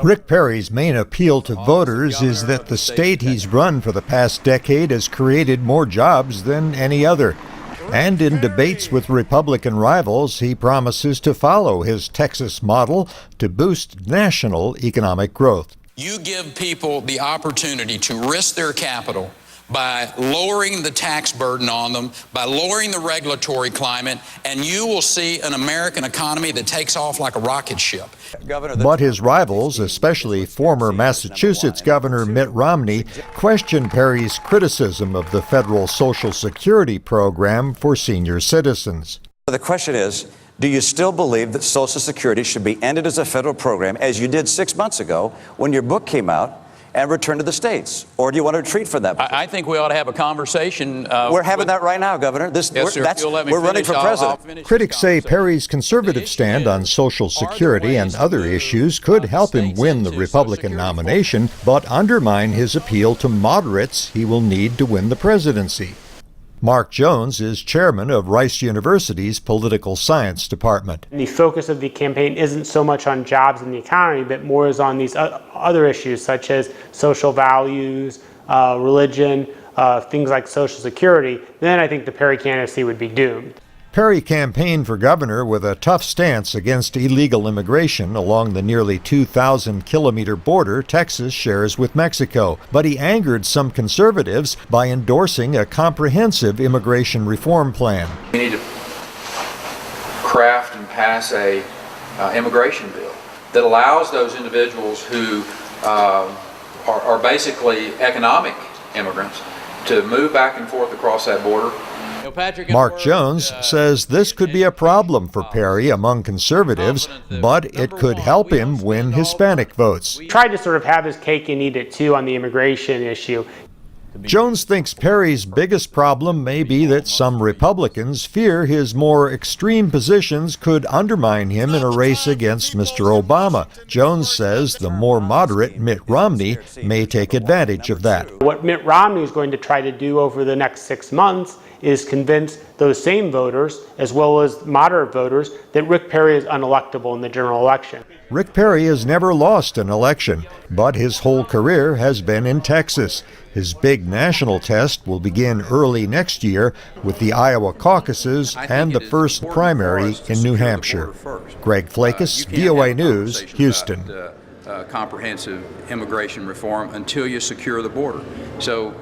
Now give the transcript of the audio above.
Rick Perry's main appeal to voters is that the state he's run for the past decade has created more jobs than any other. And in debates with Republican rivals, he promises to follow his Texas model to boost national economic growth. You give people the opportunity to risk their capital by lowering the tax burden on them, by lowering the regulatory climate, and you will see an American economy that takes off like a rocket ship. But his rivals, especially former Massachusetts Governor Mitt Romney, question Perry's criticism of the federal Social Security program for senior citizens. The question is, do you still believe that Social Security should be ended as a federal program, as you did 6 months ago when your book came out, and return to the states? Or do you want to retreat from that? I think we ought to have a conversation. We're having that right now, Governor. We're running for president. Critics say Perry's conservative stand on Social Security and other issues could help him win the Republican nomination, but undermine his appeal to moderates he will need to win the presidency. Mark Jones is chairman of Rice University's Political Science Department. The focus of the campaign isn't so much on jobs and the economy, but more is on these other issues such as social values, religion, things like Social Security. Then I think the Perry candidacy would be doomed. Perry campaigned for governor with a tough stance against illegal immigration along the nearly 2,000-kilometer border Texas shares with Mexico. But he angered some conservatives by endorsing a comprehensive immigration reform plan. We need to craft and pass a immigration bill that allows those individuals who are basically economic immigrants to move back and forth across that border. Mark Jones says this could be a problem for Perry among conservatives, but it could help him win Hispanic votes. He tried to sort of have his cake and eat it too on the immigration issue. Jones thinks Perry's biggest problem may be that some Republicans fear his more extreme positions could undermine him in a race against Mr. Obama. Jones says the more moderate Mitt Romney may take advantage of that. What Mitt Romney is going to try to do over the next 6 months is convince those same voters, as well as moderate voters, that Rick Perry is unelectable in the general election. Rick Perry has never lost an election, but his whole career has been in Texas. His big national test will begin early next year with the Iowa caucuses and the first primary in New Hampshire. Greg Flakus, VOA News, Houston. Comprehensive immigration reform until you secure the border. So